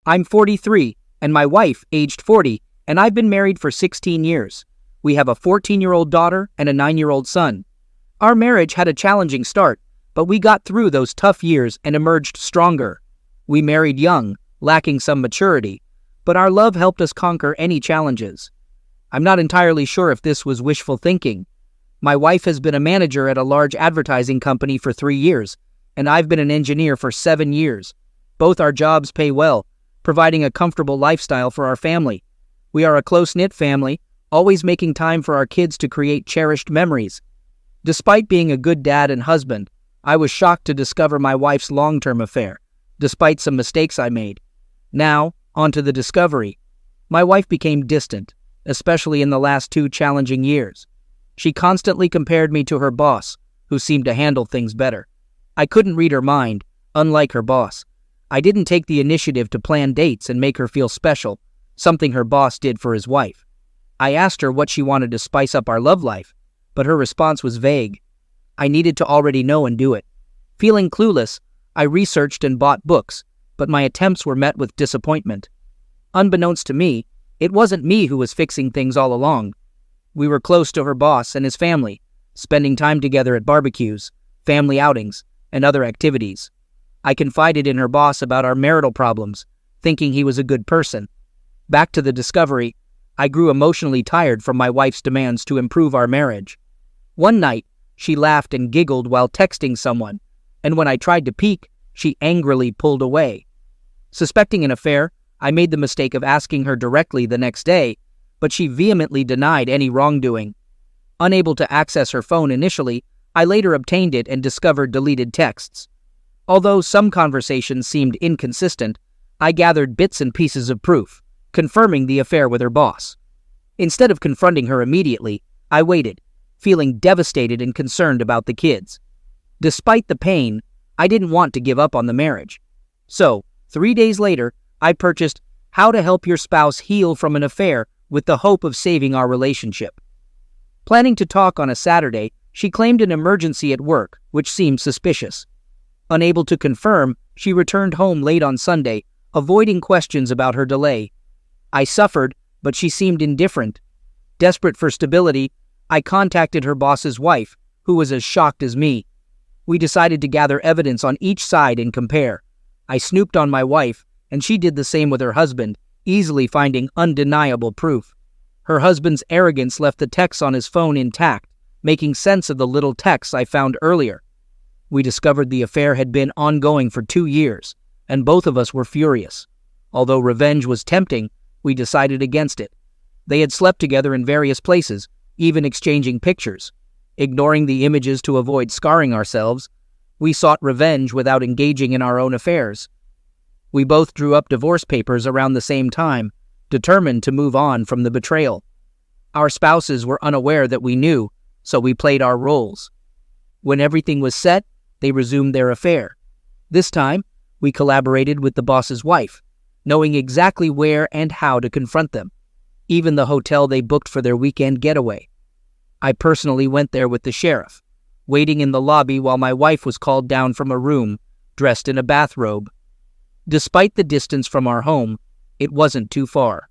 I'm 43, and my wife, aged 40, and I've been married for 16 years. We have a 14-year-old daughter and a 9-year-old son. Our marriage had a challenging start, but we got through those tough years and emerged stronger. We married young, lacking some maturity, but our love helped us conquer any challenges. I'm not entirely sure if this was wishful thinking. My wife has been a manager at a large advertising company for 3 years, and I've been an engineer for 7 years. Both our jobs pay well, providing a comfortable lifestyle for our family. We are a close-knit family, always making time for our kids to create cherished memories. Despite being a good dad and husband, I was shocked to discover my wife's long-term affair, despite some mistakes I made. Now, on to the discovery. My wife became distant, especially in the last 2 challenging years. She constantly compared me to her boss, who seemed to handle things better. I couldn't read her mind, unlike her boss. I didn't take the initiative to plan dates and make her feel special, something her boss did for his wife. I asked her what she wanted to spice up our love life, but her response was vague. I needed to already know and do it. Feeling clueless, I researched and bought books, but my attempts were met with disappointment. Unbeknownst to me, it wasn't me who was fixing things all along. We were close to her boss and his family, spending time together at barbecues, family outings, and other activities. I confided in her boss about our marital problems, thinking he was a good person. Back to the discovery, I grew emotionally tired from my wife's demands to improve our marriage. One night, she laughed and giggled while texting someone, and when I tried to peek, she angrily pulled away. Suspecting an affair, I made the mistake of asking her directly the next day, but she vehemently denied any wrongdoing. Unable to access her phone initially, I later obtained it and discovered deleted texts. Although some conversations seemed inconsistent, I gathered bits and pieces of proof, confirming the affair with her boss. Instead of confronting her immediately, I waited, feeling devastated and concerned about the kids. Despite the pain, I didn't want to give up on the marriage. So, 3 days later, I purchased How to Help Your Spouse Heal from an Affair with the hope of saving our relationship. Planning to talk on a Saturday, she claimed an emergency at work, which seemed suspicious. Unable to confirm, she returned home late on Sunday, avoiding questions about her delay. I suffered, but she seemed indifferent. Desperate for stability, I contacted her boss's wife, who was as shocked as me. We decided to gather evidence on each side and compare. I snooped on my wife, and she did the same with her husband, easily finding undeniable proof. Her husband's arrogance left the texts on his phone intact, making sense of the little texts I found earlier. We discovered the affair had been ongoing for 2 years, and both of us were furious. Although revenge was tempting, we decided against it. They had slept together in various places, even exchanging pictures. Ignoring the images to avoid scarring ourselves, we sought revenge without engaging in our own affairs. We both drew up divorce papers around the same time, determined to move on from the betrayal. Our spouses were unaware that we knew, so we played our roles. When everything was set, they resumed their affair. This time, we collaborated with the boss's wife, knowing exactly where and how to confront them, even the hotel they booked for their weekend getaway. I personally went there with the sheriff, waiting in the lobby while my wife was called down from a room, dressed in a bathrobe. Despite the distance from our home, it wasn't too far.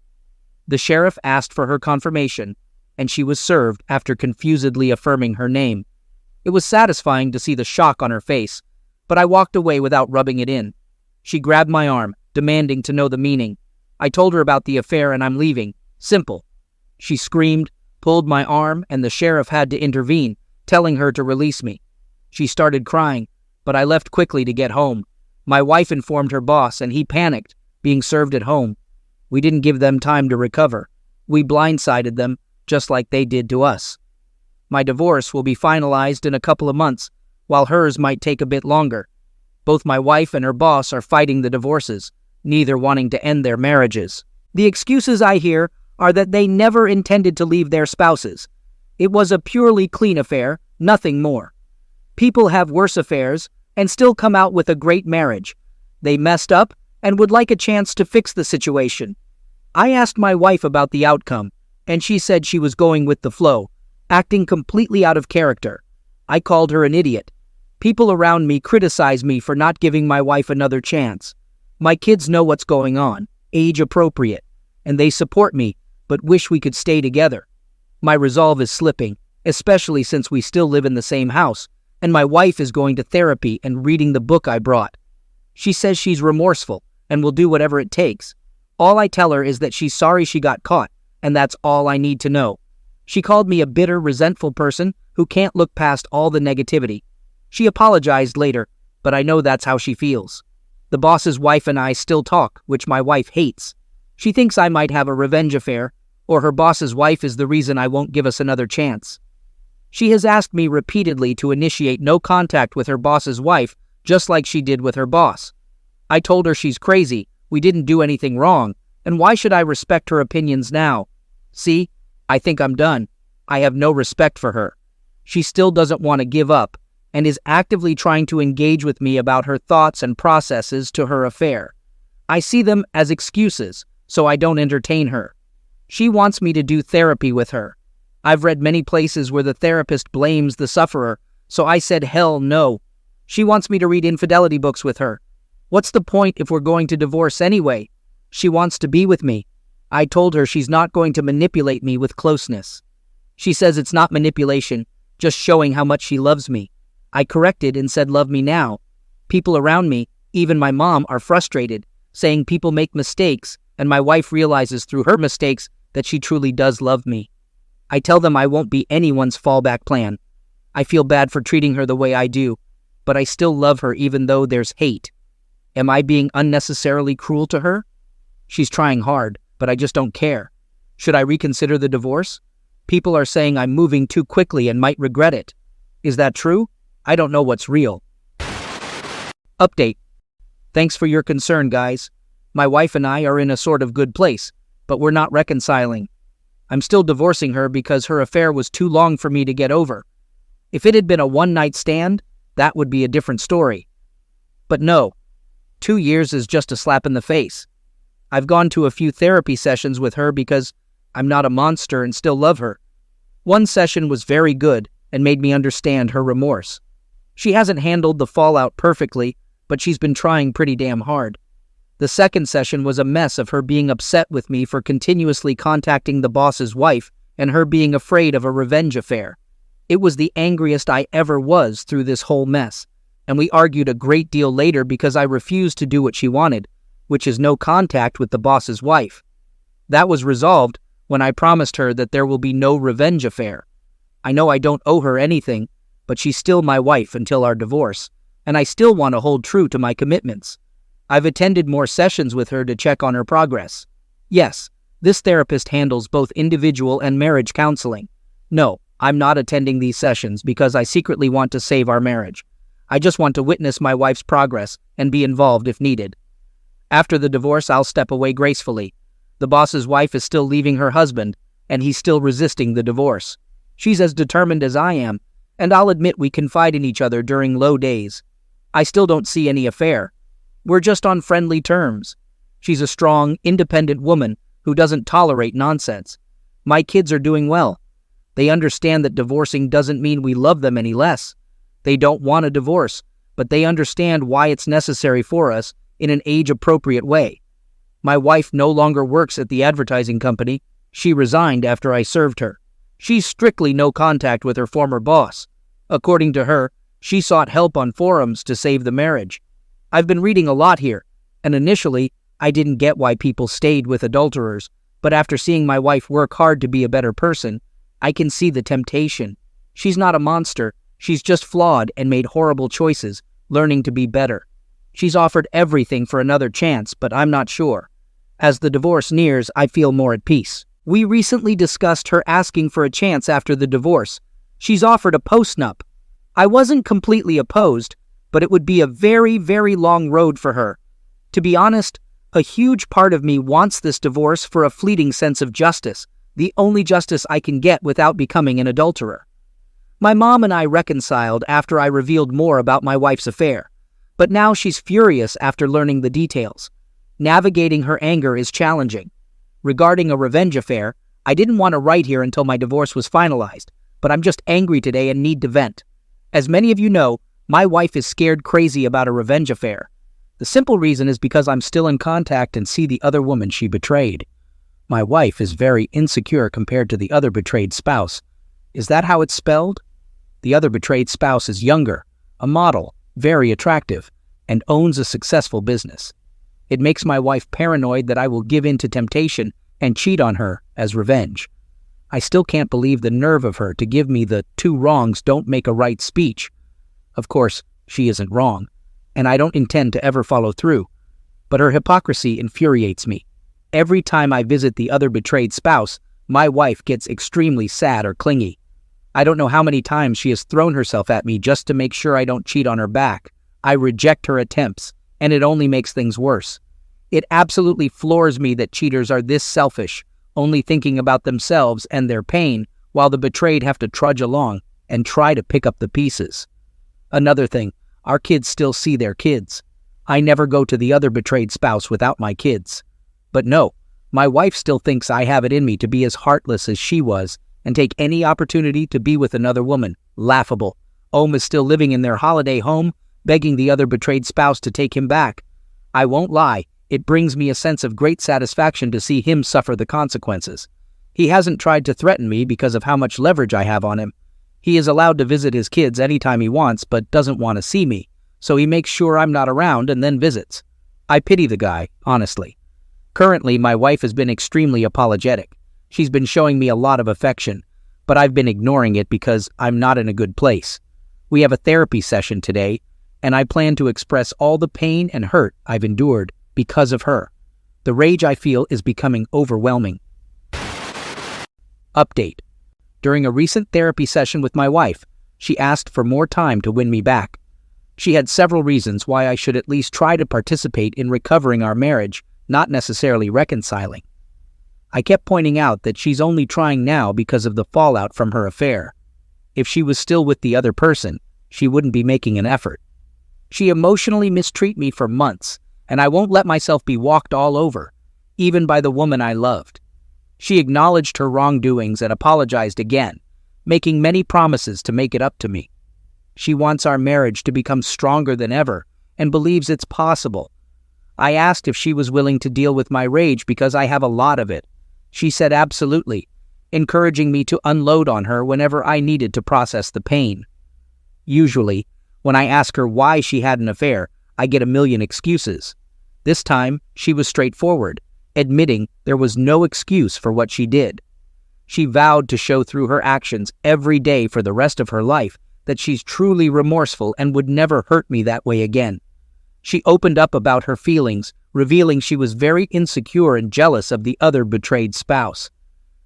The sheriff asked for her confirmation, and she was served after confusedly affirming her name. It was satisfying to see the shock on her face, but I walked away without rubbing it in. She grabbed my arm, demanding to know the meaning. I told her about the affair and I'm leaving. Simple. She screamed, pulled my arm, and the sheriff had to intervene, telling her to release me. She started crying, but I left quickly to get home. My wife informed her boss, and he panicked, being served at home. We didn't give them time to recover. We blindsided them, just like they did to us. My divorce will be finalized in a couple of months, while hers might take a bit longer. Both my wife and her boss are fighting the divorces, neither wanting to end their marriages. The excuses I hear are that they never intended to leave their spouses. It was a purely clean affair, nothing more. People have worse affairs and still come out with a great marriage. They messed up and would like a chance to fix the situation. I asked my wife about the outcome, and she said she was going with the flow, acting completely out of character. I called her an idiot. People around me criticize me for not giving my wife another chance. My kids know what's going on, age appropriate, and they support me, but wish we could stay together. My resolve is slipping, especially since we still live in the same house, and my wife is going to therapy and reading the book I brought. She says she's remorseful and will do whatever it takes. All I tell her is that she's sorry she got caught, and that's all I need to know. She called me a bitter, resentful person who can't look past all the negativity. She apologized later, but I know that's how she feels. The boss's wife and I still talk, which my wife hates. She thinks I might have a revenge affair, or her boss's wife is the reason I won't give us another chance. She has asked me repeatedly to initiate no contact with her boss's wife, just like she did with her boss. I told her she's crazy, we didn't do anything wrong, and why should I respect her opinions now? See, I think I'm done. I have no respect for her. She still doesn't want to give up, and is actively trying to engage with me about her thoughts and processes to her affair. I see them as excuses, so I don't entertain her. She wants me to do therapy with her. I've read many places where the therapist blames the sufferer, so I said hell no. She wants me to read infidelity books with her. What's the point if we're going to divorce anyway? She wants to be with me. I told her she's not going to manipulate me with closeness. She says it's not manipulation, just showing how much she loves me. I corrected and said love me now. People around me, even my mom, are frustrated, saying people make mistakes, and my wife realizes through her mistakes that she truly does love me. I tell them I won't be anyone's fallback plan. I feel bad for treating her the way I do, but I still love her even though there's hate. Am I being unnecessarily cruel to her? She's trying hard, but I just don't care. Should I reconsider the divorce? People are saying I'm moving too quickly and might regret it. Is that true? I don't know what's real. Update. Thanks for your concern, guys. My wife and I are in a sort of good place, but we're not reconciling. I'm still divorcing her because her affair was too long for me to get over. If it had been a one-night stand, that would be a different story. But no, 2 years is just a slap in the face. I've gone to a few therapy sessions with her because I'm not a monster and still love her. One session was very good and made me understand her remorse. She hasn't handled the fallout perfectly, but she's been trying pretty damn hard. The second session was a mess of her being upset with me for continuously contacting the boss's wife and her being afraid of a revenge affair. It was the angriest I ever was through this whole mess, and we argued a great deal later because I refused to do what she wanted, which is no contact with the boss's wife. That was resolved when I promised her that there will be no revenge affair. I know I don't owe her anything, but she's still my wife until our divorce, and I still want to hold true to my commitments. I've attended more sessions with her to check on her progress. Yes, this therapist handles both individual and marriage counseling. No, I'm not attending these sessions because I secretly want to save our marriage. I just want to witness my wife's progress and be involved if needed. After the divorce, I'll step away gracefully. The boss's wife is still leaving her husband, and he's still resisting the divorce. She's as determined as I am, and I'll admit we confide in each other during low days. I still don't see any affair. We're just on friendly terms. She's a strong, independent woman who doesn't tolerate nonsense. My kids are doing well. They understand that divorcing doesn't mean we love them any less. They don't want a divorce, but they understand why it's necessary for us in an age-appropriate way. My wife no longer works at the advertising company. She resigned after I served her. She's strictly no contact with her former boss. According to her, she sought help on forums to save the marriage. I've been reading a lot here, and initially, I didn't get why people stayed with adulterers, but after seeing my wife work hard to be a better person, I can see the temptation. She's not a monster, she's just flawed and made horrible choices, learning to be better. She's offered everything for another chance, but I'm not sure. As the divorce nears, I feel more at peace. We recently discussed her asking for a chance after the divorce. She's offered a postnup. I wasn't completely opposed, but it would be a very, very long road for her. To be honest, a huge part of me wants this divorce for a fleeting sense of justice, the only justice I can get without becoming an adulterer. My mom and I reconciled after I revealed more about my wife's affair, but now she's furious after learning the details. Navigating her anger is challenging. Regarding a revenge affair, I didn't want to write here until my divorce was finalized, but I'm just angry today and need to vent. As many of you know, my wife is scared crazy about a revenge affair. The simple reason is because I'm still in contact and see the other woman she betrayed. My wife is very insecure compared to the other betrayed spouse. Is that how it's spelled? The other betrayed spouse is younger, a model, very attractive, and owns a successful business. It makes my wife paranoid that I will give in to temptation and cheat on her as revenge. I still can't believe the nerve of her to give me the two wrongs don't make a right speech. Of course, she isn't wrong, and I don't intend to ever follow through, but her hypocrisy infuriates me. Every time I visit the other betrayed spouse, my wife gets extremely sad or clingy. I don't know how many times she has thrown herself at me just to make sure I don't cheat on her back. I reject her attempts, and it only makes things worse. It absolutely floors me that cheaters are this selfish, only thinking about themselves and their pain, while the betrayed have to trudge along and try to pick up the pieces. Another thing, our kids still see their kids. I never go to the other betrayed spouse without my kids. But no, my wife still thinks I have it in me to be as heartless as she was and take any opportunity to be with another woman. Laughable. Ohm is still living in their holiday home, begging the other betrayed spouse to take him back. I won't lie, it brings me a sense of great satisfaction to see him suffer the consequences. He hasn't tried to threaten me because of how much leverage I have on him. He is allowed to visit his kids anytime he wants but doesn't want to see me, so he makes sure I'm not around and then visits. I pity the guy, honestly. Currently, my wife has been extremely apologetic. She's been showing me a lot of affection, but I've been ignoring it because I'm not in a good place. We have a therapy session today, and I plan to express all the pain and hurt I've endured because of her. The rage I feel is becoming overwhelming. Update. During a recent therapy session with my wife, she asked for more time to win me back. She had several reasons why I should at least try to participate in recovering our marriage, not necessarily reconciling. I kept pointing out that she's only trying now because of the fallout from her affair. If she was still with the other person, she wouldn't be making an effort. She emotionally mistreated me for months, and I won't let myself be walked all over, even by the woman I loved. She acknowledged her wrongdoings and apologized again, making many promises to make it up to me. She wants our marriage to become stronger than ever and believes it's possible. I asked if she was willing to deal with my rage because I have a lot of it. She said absolutely, encouraging me to unload on her whenever I needed to process the pain. Usually, when I ask her why she had an affair, I get a million excuses. This time, she was straightforward, admitting there was no excuse for what she did. She vowed to show through her actions every day for the rest of her life that she's truly remorseful and would never hurt me that way again. She opened up about her feelings, revealing she was very insecure and jealous of the other betrayed spouse.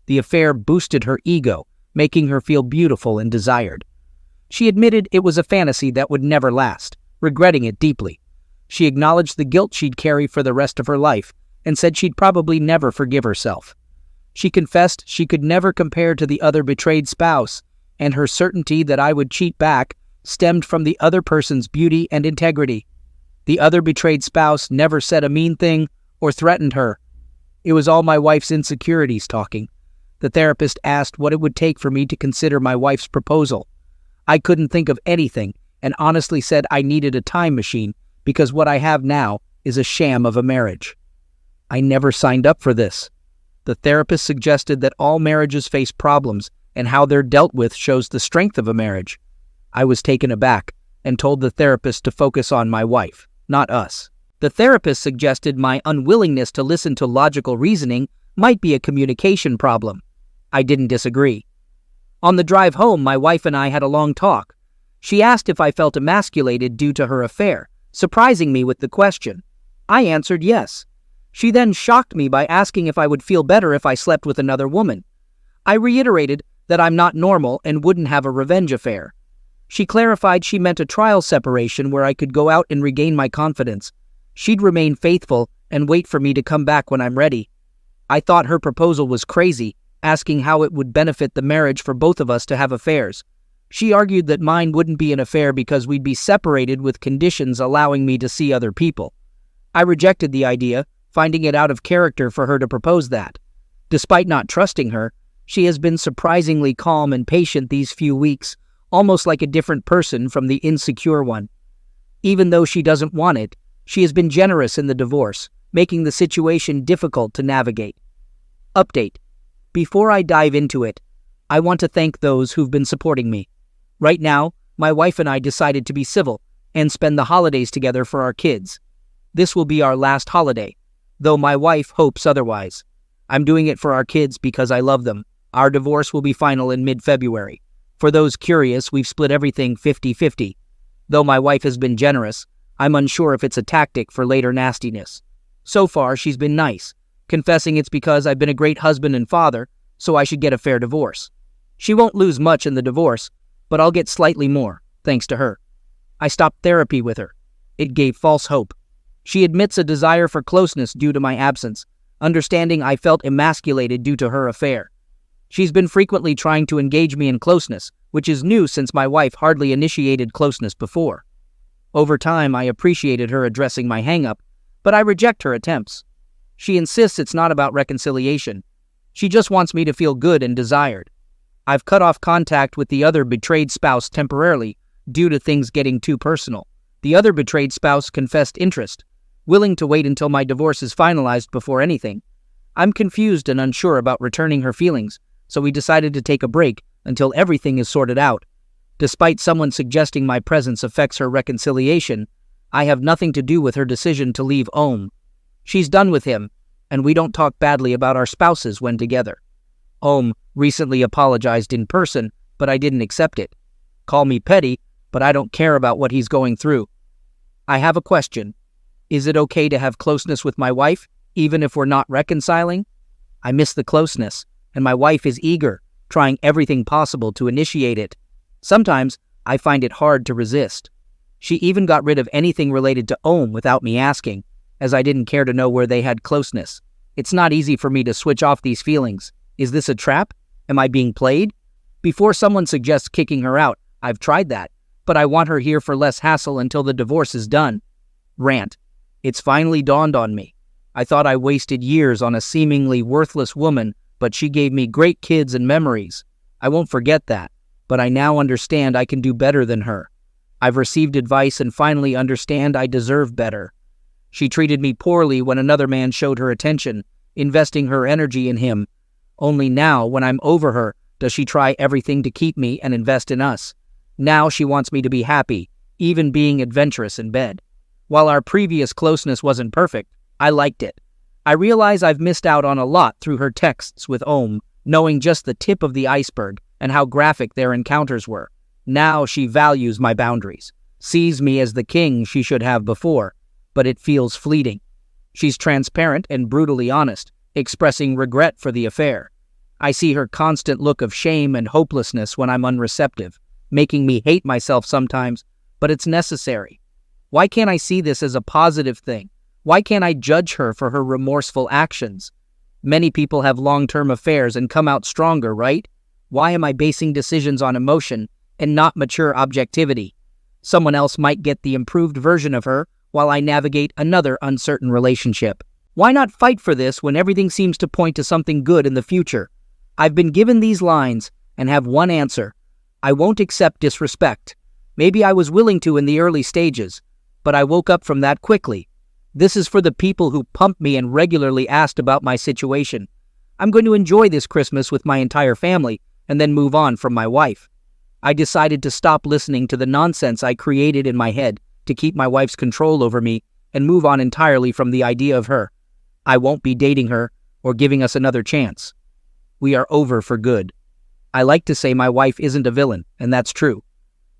The affair boosted her ego, making her feel beautiful and desired. She admitted it was a fantasy that would never last, regretting it deeply. She acknowledged the guilt she'd carry for the rest of her life and said she'd probably never forgive herself. She confessed she could never compare to the other betrayed spouse, and her certainty that I would cheat back stemmed from the other person's beauty and integrity. The other betrayed spouse never said a mean thing or threatened her. It was all my wife's insecurities talking. The therapist asked what it would take for me to consider my wife's proposal. I couldn't think of anything and honestly said I needed a time machine because what I have now is a sham of a marriage. I never signed up for this. The therapist suggested that all marriages face problems and how they're dealt with shows the strength of a marriage. I was taken aback and told the therapist to focus on my wife, not us. The therapist suggested my unwillingness to listen to logical reasoning might be a communication problem. I didn't disagree. On the drive home, my wife and I had a long talk. She asked if I felt emasculated due to her affair, surprising me with the question. I answered yes. She then shocked me by asking if I would feel better if I slept with another woman. I reiterated that I'm not normal and wouldn't have a revenge affair. She clarified she meant a trial separation where I could go out and regain my confidence. She'd remain faithful and wait for me to come back when I'm ready. I thought her proposal was crazy, asking how it would benefit the marriage for both of us to have affairs. She argued that mine wouldn't be an affair because we'd be separated with conditions allowing me to see other people. I rejected the idea, finding it out of character for her to propose that. Despite not trusting her, she has been surprisingly calm and patient these few weeks, almost like a different person from the insecure one. Even though she doesn't want it, She has been generous in the divorce, making the situation difficult to navigate. Update. Before I dive into it, I want to thank those who've been supporting me. Right now, my wife and I decided to be civil and spend the holidays together for our kids. This will be our last holiday, though my wife hopes otherwise. I'm doing it for our kids because I love them. Our divorce will be final in mid-February. For those curious, we've split everything 50-50. Though my wife has been generous, I'm unsure if it's a tactic for later nastiness. So far, she's been nice, confessing it's because I've been a great husband and father, so I should get a fair divorce. She won't lose much in the divorce, but I'll get slightly more, thanks to her. I stopped therapy with her. It gave false hope. She admits a desire for closeness due to my absence, understanding I felt emasculated due to her affair. She's been frequently trying to engage me in closeness, which is new since my wife hardly initiated closeness before. Over time, I appreciated her addressing my hang-up, but I reject her attempts. She insists it's not about reconciliation. She just wants me to feel good and desired. I've cut off contact with the other betrayed spouse temporarily due to things getting too personal. The other betrayed spouse confessed interest, willing to wait until my divorce is finalized before anything. I'm confused and unsure about returning her feelings, so we decided to take a break until everything is sorted out. Despite someone suggesting my presence affects her reconciliation, I have nothing to do with her decision to leave Ohm. She's done with him, and we don't talk badly about our spouses when together. Ohm recently apologized in person, but I didn't accept it. Call me petty, but I don't care about what he's going through. I have a question. Is it okay to have closeness with my wife, even if we're not reconciling? I miss the closeness, and my wife is eager, trying everything possible to initiate it. Sometimes I find it hard to resist. She even got rid of anything related to Ohm without me asking, as I didn't care to know where they had closeness. It's not easy for me to switch off these feelings. Is this a trap? Am I being played? Before someone suggests kicking her out, I've tried that, but I want her here for less hassle until the divorce is done. Rant. It's finally dawned on me. I thought I wasted years on a seemingly worthless woman, but she gave me great kids and memories. I won't forget that, but I now understand I can do better than her. I've received advice and finally understand I deserve better. She treated me poorly when another man showed her attention, investing her energy in him. Only now, when I'm over her, does she try everything to keep me and invest in us. Now she wants me to be happy, even being adventurous in bed. While our previous closeness wasn't perfect, I liked it. I realize I've missed out on a lot through her texts with Ohm, knowing just the tip of the iceberg and how graphic their encounters were. Now she values my boundaries, sees me as the king she should have before, but it feels fleeting. She's transparent and brutally honest, expressing regret for the affair. I see her constant look of shame and hopelessness when I'm unreceptive, making me hate myself sometimes, but it's necessary. Why can't I see this as a positive thing? Why can't I judge her for her remorseful actions? Many people have long-term affairs and come out stronger, right? Why am I basing decisions on emotion and not mature objectivity? Someone else might get the improved version of her while I navigate another uncertain relationship. Why not fight for this when everything seems to point to something good in the future? I've been given these lines and have one answer. I won't accept disrespect. Maybe I was willing to in the early stages, but I woke up from that quickly. This is for the people who pumped me and regularly asked about my situation. I'm going to enjoy this Christmas with my entire family and then move on from my wife. I decided to stop listening to the nonsense I created in my head to keep my wife's control over me and move on entirely from the idea of her. I won't be dating her or giving us another chance. We are over for good. I like to say my wife isn't a villain, and that's true.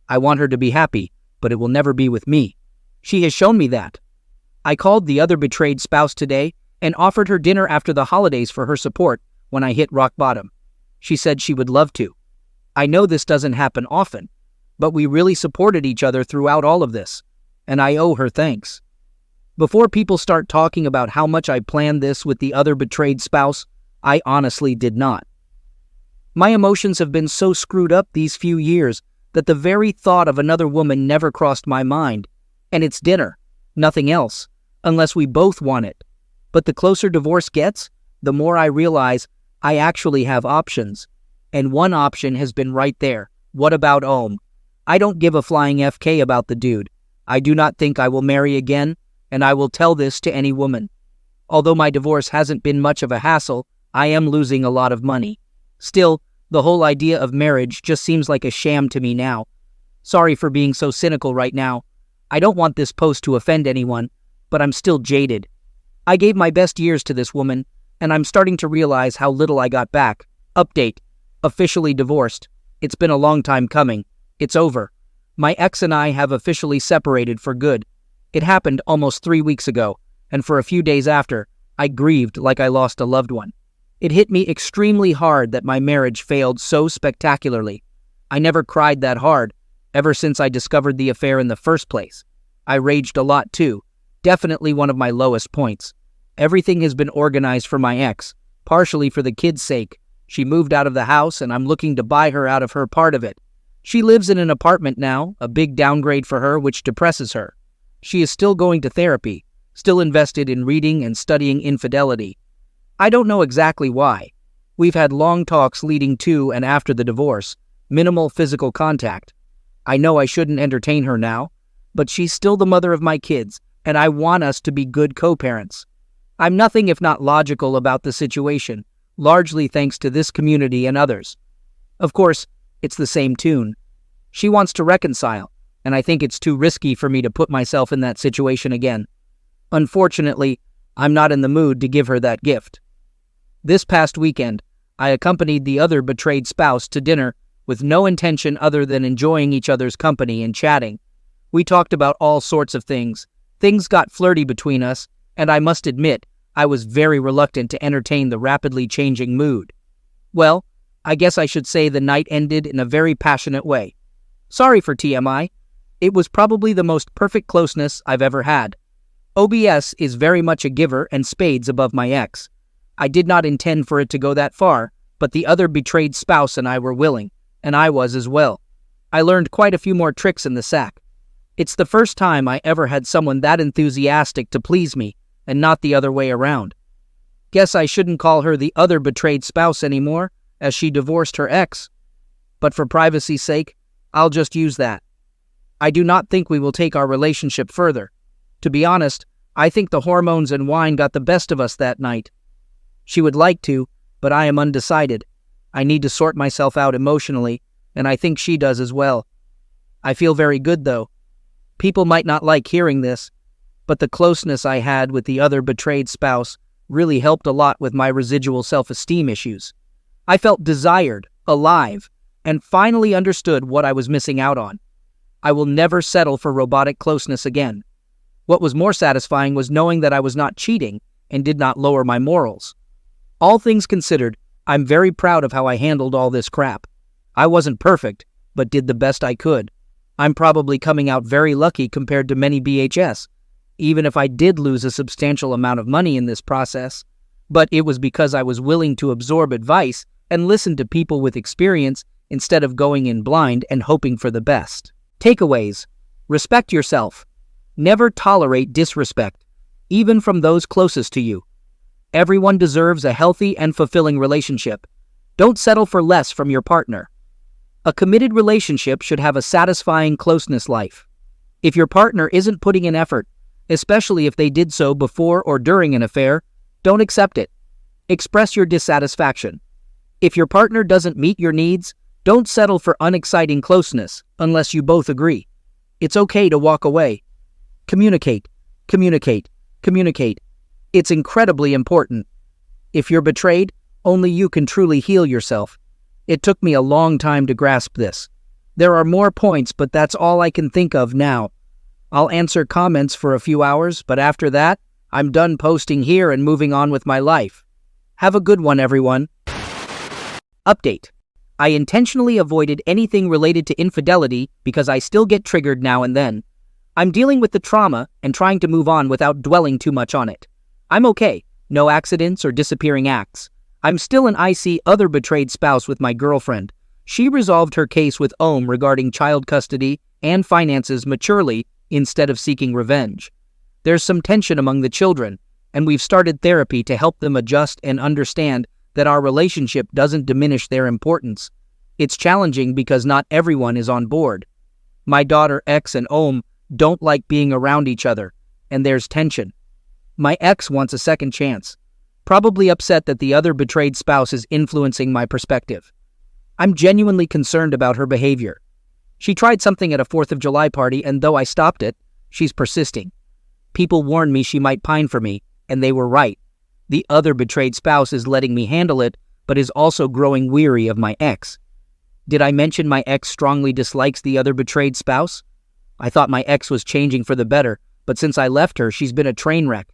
I want her to be happy, but it will never be with me. She has shown me that. I called the other betrayed spouse today and offered her dinner after the holidays for her support when I hit rock bottom. She said she would love to. I know this doesn't happen often, but we really supported each other throughout all of this, and I owe her thanks. Before people start talking about how much I planned this with the other betrayed spouse, I honestly did not. My emotions have been so screwed up these few years that the very thought of another woman never crossed my mind. And it's dinner, nothing else, unless we both want it. But the closer divorce gets, the more I realize I actually have options. And one option has been right there. What about Ohm? I don't give a flying FK about the dude. I do not think I will marry again, and I will tell this to any woman. Although my divorce hasn't been much of a hassle, I am losing a lot of money. Still, the whole idea of marriage just seems like a sham to me now. Sorry for being so cynical right now. I don't want this post to offend anyone, but I'm still jaded. I gave my best years to this woman, and I'm starting to realize how little I got back. Update. Officially divorced. It's been a long time coming. It's over. My ex and I have officially separated for good. It happened almost 3 weeks ago, and for a few days after, I grieved like I lost a loved one. It hit me extremely hard that my marriage failed so spectacularly. I never cried that hard, ever since I discovered the affair in the first place. I raged a lot too, definitely one of my lowest points. Everything has been organized for my ex, partially for the kids' sake. She moved out of the house and I'm looking to buy her out of her part of it. She lives in an apartment now, a big downgrade for her which depresses her. She is still going to therapy, still invested in reading and studying infidelity. I don't know exactly why. We've had long talks leading to and after the divorce, minimal physical contact. I know I shouldn't entertain her now, but she's still the mother of my kids, and I want us to be good co-parents. I'm nothing if not logical about the situation, largely thanks to this community and others. Of course, it's the same tune. She wants to reconcile, and I think it's too risky for me to put myself in that situation again. Unfortunately, I'm not in the mood to give her that gift. This past weekend, I accompanied the other betrayed spouse to dinner with no intention other than enjoying each other's company and chatting. We talked about all sorts of things. Things got flirty between us, and I must admit, I was very reluctant to entertain the rapidly changing mood. Well, I guess I should say the night ended in a very passionate way. Sorry for TMI. It was probably the most perfect closeness I've ever had. OBS is very much a giver and spades above my ex. I did not intend for it to go that far, but the other betrayed spouse and I were willing, and I was as well. I learned quite a few more tricks in the sack. It's the first time I ever had someone that enthusiastic to please me, and not the other way around. Guess I shouldn't call her the other betrayed spouse anymore, as she divorced her ex. But for privacy's sake, I'll just use that. I do not think we will take our relationship further. To be honest, I think the hormones and wine got the best of us that night. She would like to, but I am undecided. I need to sort myself out emotionally, and I think she does as well. I feel very good though. People might not like hearing this, but the closeness I had with the other betrayed spouse really helped a lot with my residual self-esteem issues. I felt desired, alive, and finally understood what I was missing out on. I will never settle for robotic closeness again. What was more satisfying was knowing that I was not cheating and did not lower my morals. All things considered, I'm very proud of how I handled all this crap. I wasn't perfect, but did the best I could. I'm probably coming out very lucky compared to many BHS, even if I did lose a substantial amount of money in this process. But it was because I was willing to absorb advice and listen to people with experience instead of going in blind and hoping for the best. Takeaways. Respect yourself. Never tolerate disrespect, even from those closest to you. Everyone deserves a healthy and fulfilling relationship. Don't settle for less from your partner. A committed relationship should have a satisfying closeness life. If your partner isn't putting in effort, especially if they did so before or during an affair, don't accept it. Express your dissatisfaction. If your partner doesn't meet your needs, don't settle for unexciting closeness unless you both agree. It's okay to walk away. Communicate, communicate, communicate. It's incredibly important. If you're betrayed, only you can truly heal yourself. It took me a long time to grasp this. There are more points, but that's all I can think of now. I'll answer comments for a few hours, but after that, I'm done posting here and moving on with my life. Have a good one, everyone. Update. I intentionally avoided anything related to infidelity because I still get triggered now and then. I'm dealing with the trauma and trying to move on without dwelling too much on it. I'm okay. No accidents or disappearing acts. I'm still an IC other betrayed spouse with my girlfriend. She resolved her case with Ohm regarding child custody and finances maturely instead of seeking revenge. There's some tension among the children, and we've started therapy to help them adjust and understand that our relationship doesn't diminish their importance. It's challenging because not everyone is on board. My daughter X and Ohm don't like being around each other. and there's tension. My ex wants a second chance, probably upset that the other betrayed spouse is influencing my perspective. I'm genuinely concerned about her behavior. She tried something at a 4th of July party, and though I stopped it, she's persisting. People warned me she might pine for me, and they were right. The other betrayed spouse is letting me handle it, but is also growing weary of my ex. Did I mention my ex strongly dislikes the other betrayed spouse? I thought my ex was changing for the better, but since I left her, she's been a train wreck.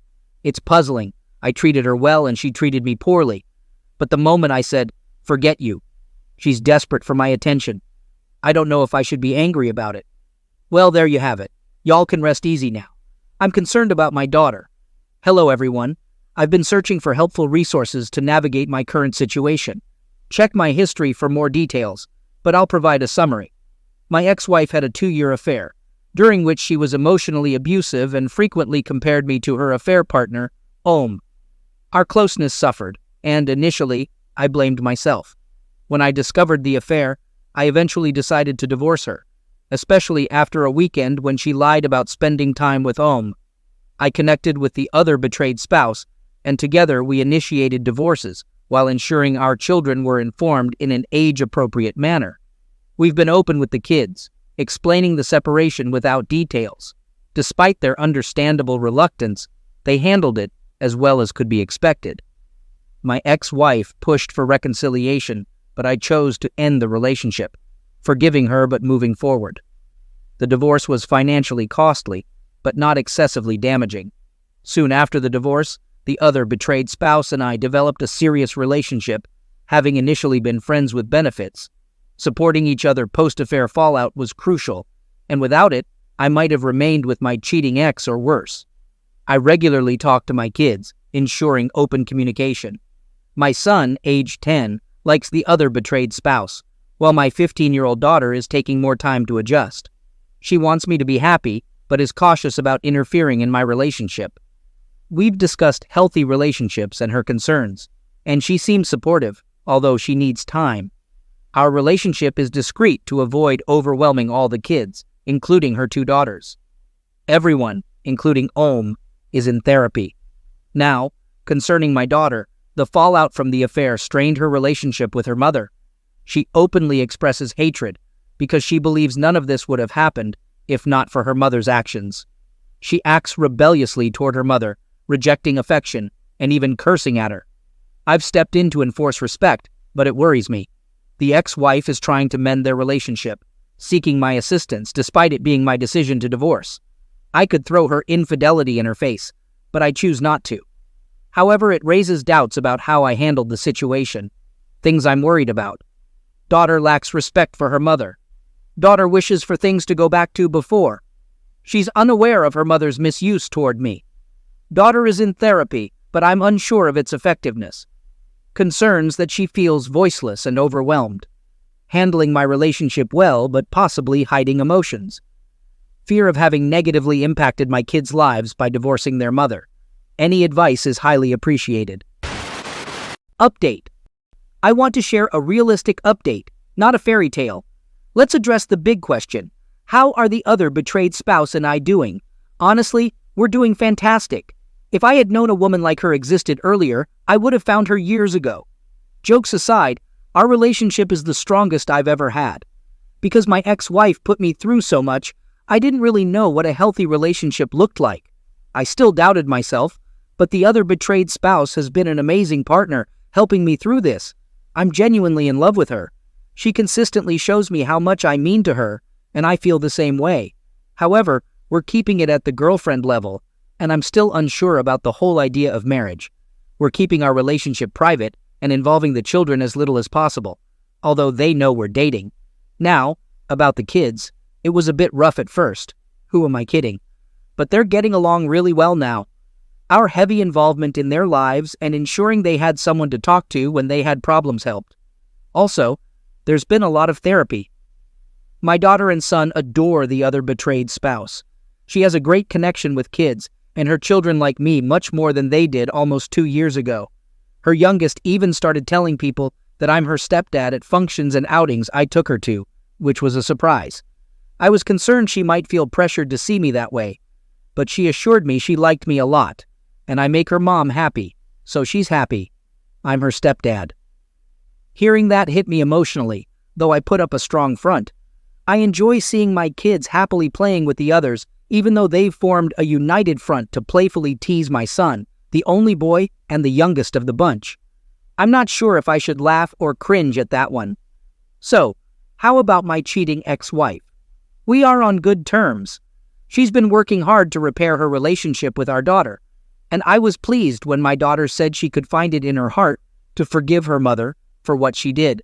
It's puzzling. I treated her well and she treated me poorly. But the moment I said, "Forget you," she's desperate for my attention. I don't know if I should be angry about it. Well, there you have it. Y'all can rest easy now. I'm concerned about my daughter. Hello, everyone. I've been searching for helpful resources to navigate my current situation. Check my history for more details, but I'll provide a summary. My ex-wife had a 2-year affair, during which she was emotionally abusive and frequently compared me to her affair partner, Om. Our closeness suffered, and initially, I blamed myself. When I discovered the affair, I eventually decided to divorce her, especially after a weekend when she lied about spending time with Om. I connected with the other betrayed spouse, and together we initiated divorces while ensuring our children were informed in an age-appropriate manner. We've been open with the kids, explaining the separation without details. Despite their understandable reluctance, they handled it as well as could be expected. My ex-wife pushed for reconciliation, but I chose to end the relationship, forgiving her but moving forward. The divorce was financially costly, but not excessively damaging. Soon after the divorce, the other betrayed spouse and I developed a serious relationship, having initially been friends with benefits. Supporting each other post-affair fallout was crucial, and without it, I might have remained with my cheating ex or worse. I regularly talk to my kids, ensuring open communication. My son, aged 10, likes the other betrayed spouse, while my 15-year-old daughter is taking more time to adjust. She wants me to be happy, but is cautious about interfering in my relationship. We've discussed healthy relationships and her concerns, and she seems supportive, although she needs time. Our relationship is discreet to avoid overwhelming all the kids, including her 2 daughters. Everyone, including Om, is in therapy. Now, concerning my daughter, the fallout from the affair strained her relationship with her mother. She openly expresses hatred because she believes none of this would have happened if not for her mother's actions. She acts rebelliously toward her mother, rejecting affection and even cursing at her. I've stepped in to enforce respect, but it worries me. The ex-wife is trying to mend their relationship, seeking my assistance despite it being my decision to divorce. I could throw her infidelity in her face, but I choose not to. However, it raises doubts about how I handled the situation. Things I'm worried about. Daughter lacks respect for her mother. Daughter wishes for things to go back to before. She's unaware of her mother's misuse toward me. Daughter is in therapy, but I'm unsure of its effectiveness. Concerns that she feels voiceless and overwhelmed. Handling my relationship well, but possibly hiding emotions. Fear of having negatively impacted my kids' lives by divorcing their mother. Any advice is highly appreciated. Update. I want to share a realistic update, not a fairy tale. Let's address the big question. How are the other betrayed spouse and I doing? Honestly, we're doing fantastic. If I had known a woman like her existed earlier, I would have found her years ago. Jokes aside, our relationship is the strongest I've ever had. Because my ex-wife put me through so much, I didn't really know what a healthy relationship looked like. I still doubted myself, but the other betrayed spouse has been an amazing partner, helping me through this. I'm genuinely in love with her. She consistently shows me how much I mean to her, and I feel the same way. However, we're keeping it at the girlfriend level, and I'm still unsure about the whole idea of marriage. We're keeping our relationship private and involving the children as little as possible, although they know we're dating. Now, about the kids, it was a bit rough at first. Who am I kidding? But they're getting along really well now. Our heavy involvement in their lives and ensuring they had someone to talk to when they had problems helped. Also, there's been a lot of therapy. My daughter and son adore the other betrayed spouse. She has a great connection with kids, and her children like me much more than they did almost 2 years ago. Her youngest even started telling people that I'm her stepdad at functions and outings I took her to, which was a surprise. I was concerned she might feel pressured to see me that way. but she assured me she liked me a lot, and I make her mom happy, so she's happy. I'm her stepdad. Hearing that hit me emotionally, though I put up a strong front. I enjoy seeing my kids happily playing with the others, even though they've formed a united front to playfully tease my son, the only boy and the youngest of the bunch. I'm not sure if I should laugh or cringe at that one. So, how about my cheating ex-wife? We are on good terms. She's been working hard to repair her relationship with our daughter, and I was pleased when my daughter said she could find it in her heart to forgive her mother for what she did.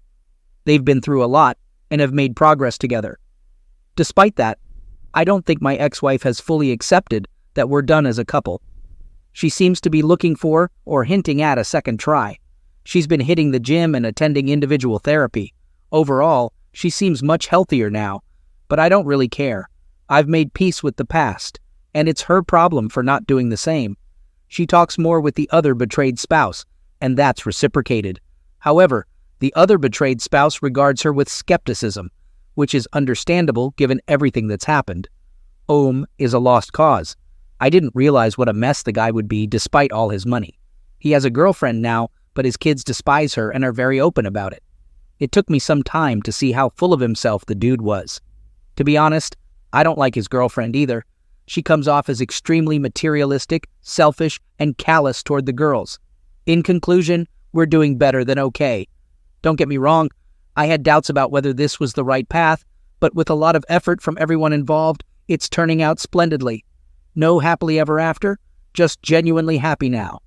They've been through a lot and have made progress together. Despite that, I don't think my ex-wife has fully accepted that we're done as a couple. She seems to be looking for or hinting at a second try. She's been hitting the gym and attending individual therapy. Overall, she seems much healthier now, but I don't really care. I've made peace with the past, and it's her problem for not doing the same. She talks more with the other betrayed spouse, and that's reciprocated. However, the other betrayed spouse regards her with skepticism, which is understandable given everything that's happened. Ohm is a lost cause. I didn't realize what a mess the guy would be despite all his money. He has a girlfriend now, but his kids despise her and are very open about it. It took me some time to see how full of himself the dude was. To be honest, I don't like his girlfriend either. She comes off as extremely materialistic, selfish, and callous toward the girls. In conclusion, we're doing better than okay. Don't get me wrong, I had doubts about whether this was the right path, but with a lot of effort from everyone involved, it's turning out splendidly. No happily ever after, just genuinely happy now.